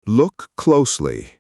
Look closely.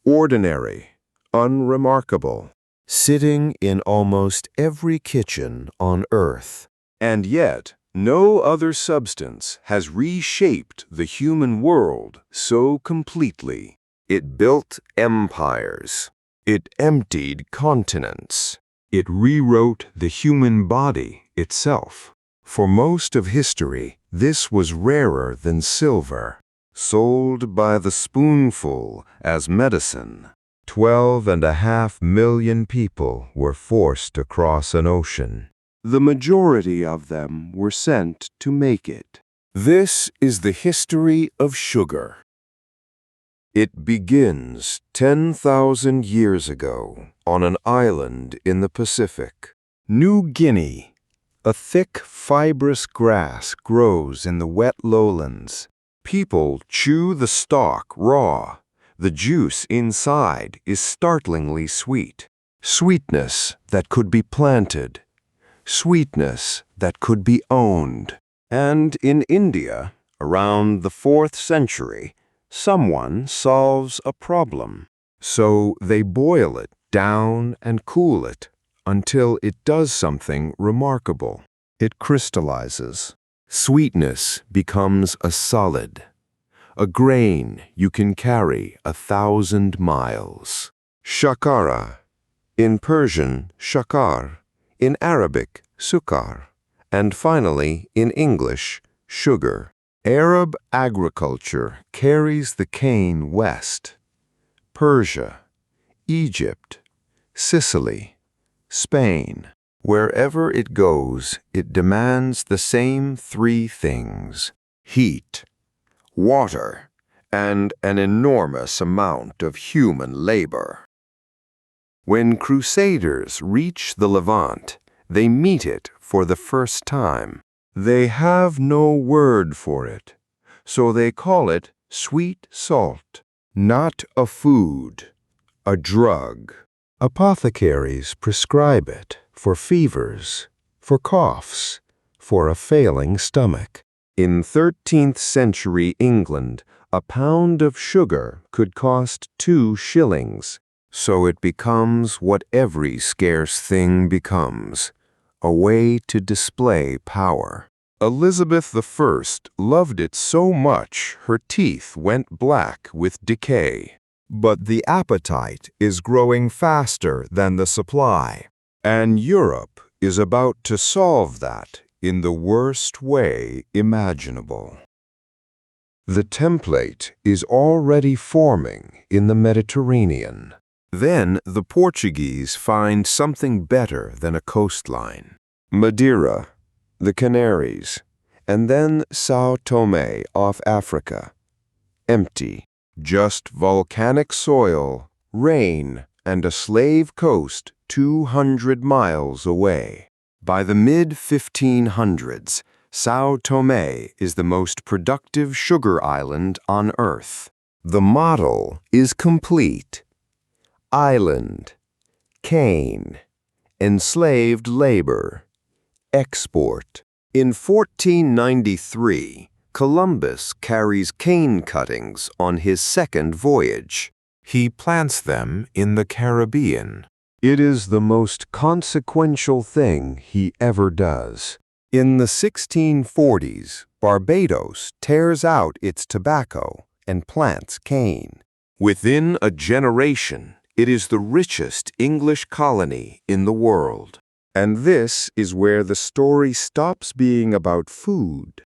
Ordinary, unremarkable, sitting in almost every kitchen on Earth. and yet no other substance has reshaped the human world so completely. It built empires. It emptied continents. It rewrote the human body itself. For most of history, this was rarer than silver, sold by the spoonful as medicine. 12.5 million people were forced to cross an ocean. The majority of them were sent to make it. This is the history of sugar. It begins 10,000 years ago on an island in the Pacific. New Guinea. A thick, fibrous grass grows in the wet lowlands. People chew the stalk raw. The juice inside is startlingly sweet. Sweetness that could be planted. Sweetness that could be owned. And in India, around the 4th century, someone solves a problem. So they boil it down and cool it until it does something remarkable. It crystallizes. Sweetness becomes a solid, a grain you can carry 1,000 miles. Shakara, in Persian, shakar, in Arabic, sukar, and finally, in English, sugar. Arab agriculture carries the cane west. Persia, Egypt, Sicily, Spain. Wherever it goes, it demands the same 3 things: heat, water, and an enormous amount of human labor. When crusaders reach the Levant, they meet it for the first time. They have no word for it, so they call it sweet salt. Not a food, a drug. Apothecaries prescribe it for fevers, for coughs, for a failing stomach. In 13th century England, a pound of sugar could cost 2 shillings. So it becomes what every scarce thing becomes, a way to display power. Elizabeth I loved it so much her teeth went black with decay. But the appetite is growing faster than the supply, and Europe is about to solve that in the worst way imaginable. The template is already forming in the Mediterranean. Then the Portuguese find something better than a coastline. Madeira, the Canaries, and then São Tomé off Africa. Empty, just volcanic soil, rain, and a slave coast 200 miles away. By the mid-1500s, São Tomé is the most productive sugar island on Earth. The model is complete. Island, cane, enslaved labor, export. In 1493, Columbus carries cane cuttings on his second voyage. He plants them in the Caribbean. It is the most consequential thing he ever does. In the 1640s, Barbados tears out its tobacco and plants cane. Within a generation, it is the richest English colony in the world. And this is where the story stops being about food.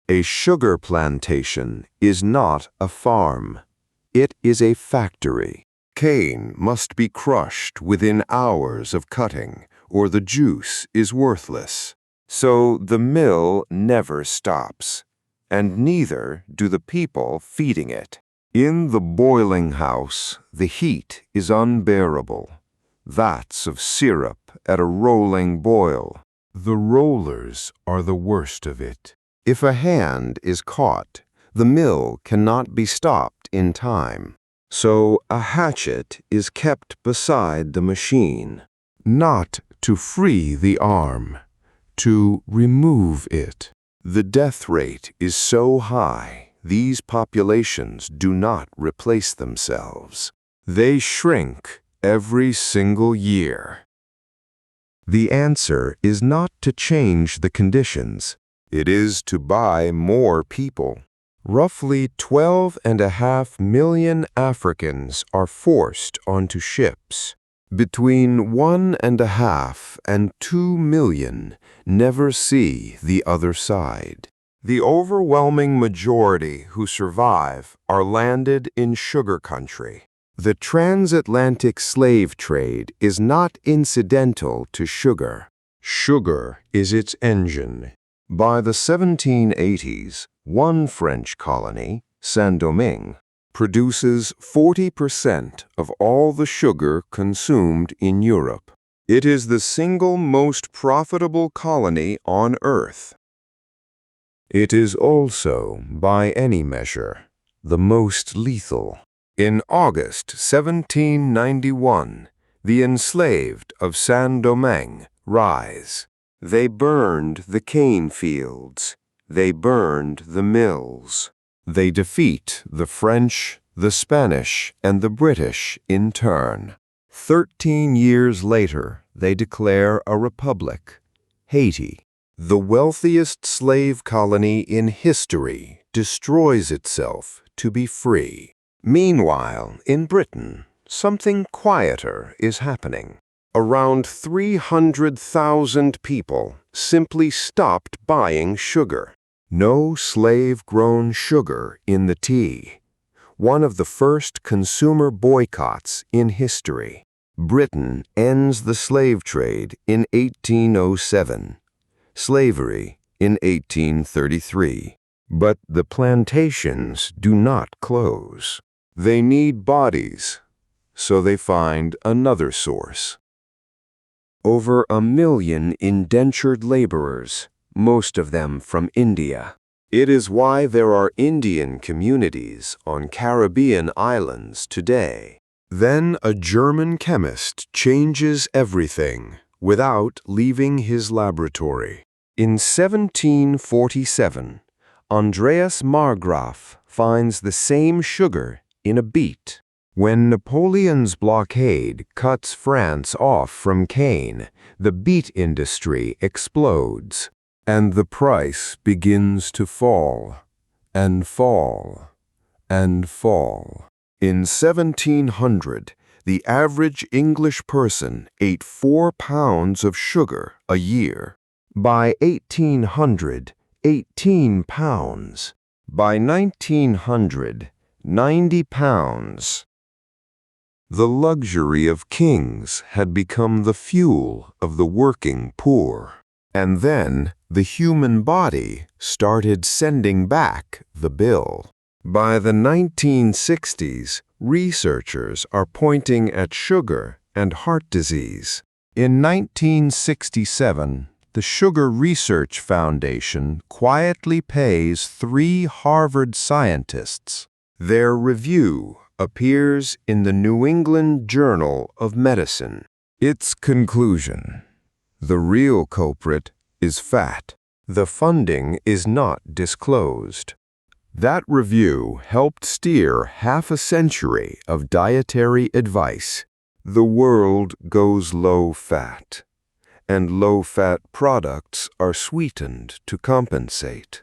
A sugar plantation is not a farm. It is a factory. Cane must be crushed within hours of cutting, or the juice is worthless. So the mill never stops, and neither do the people feeding it. In the boiling house, the heat is unbearable. Vats of syrup at a rolling boil. The rollers are the worst of it. If a hand is caught, the mill cannot be stopped in time. So a hatchet is kept beside the machine, not to free the arm, to remove it. The death rate is so high these populations do not replace themselves. They shrink every single year. The answer is not to change the conditions. It is to buy more people. Roughly 12.5 million Africans are forced onto ships. Between 1.5 and 2 million never see the other side. The overwhelming majority who survive are landed in sugar country. The transatlantic slave trade is not incidental to sugar. Sugar is its engine. By the 1780s, one French colony, Saint-Domingue, produces 40% of all the sugar consumed in Europe. It is the single most profitable colony on Earth. It is also, by any measure, the most lethal. In August 1791, the enslaved of Saint-Domingue rise. They burned the cane fields. They burned the mills. They defeat the French, the Spanish, and the British in turn. 13 years later, they declare a republic, Haiti. The wealthiest slave colony in history destroys itself to be free. Meanwhile, in Britain, something quieter is happening. Around 300,000 people simply stopped buying sugar. No slave-grown sugar in the tea. One of the first consumer boycotts in history. Britain ends the slave trade in 1807. Slavery in 1833. But the plantations do not close. They need bodies, so they find another source. Over 1 million indentured laborers, most of them from India. It is why there are Indian communities on Caribbean islands today. Then a German chemist changes everything without leaving his laboratory. In 1747, Andreas Marggraf finds the same sugar in a beet. When Napoleon's blockade cuts France off from cane, the beet industry explodes, and the price begins to fall, and fall, and fall. In 1700, the average English person ate 4 pounds of sugar a year. By 1800, 18 pounds. By 1900, 90 pounds. The luxury of kings had become the fuel of the working poor. And then the human body started sending back the bill. By the 1960s, researchers are pointing at sugar and heart disease. In 1967, the Sugar Research Foundation quietly pays 3 Harvard scientists. Their review appears in the New England Journal of Medicine. Its conclusion: the real culprit is fat. The funding is not disclosed. That review helped steer half a century of dietary advice. The world goes low-fat, and low-fat products are sweetened to compensate.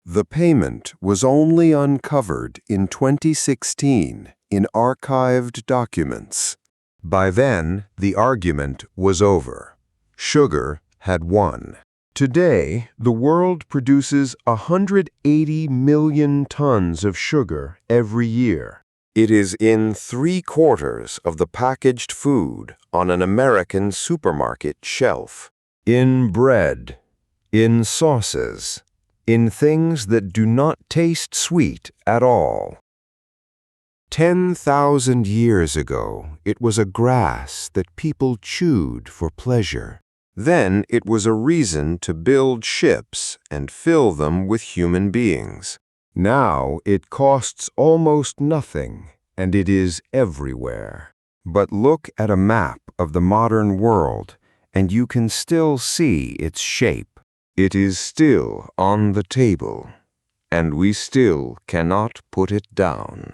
The payment was only uncovered in 2016 in archived documents. By then, the argument was over. Sugar had won. Today, the world produces 180 million tons of sugar every year. It is in 3/4 of the packaged food on an American supermarket shelf. In bread, in sauces, in things that do not taste sweet at all. 10,000 years ago, it was a grass that people chewed for pleasure. Then it was a reason to build ships and fill them with human beings. Now it costs almost nothing, and it is everywhere. But look at a map of the modern world, and you can still see its shape. It is still on the table, and we still cannot put it down.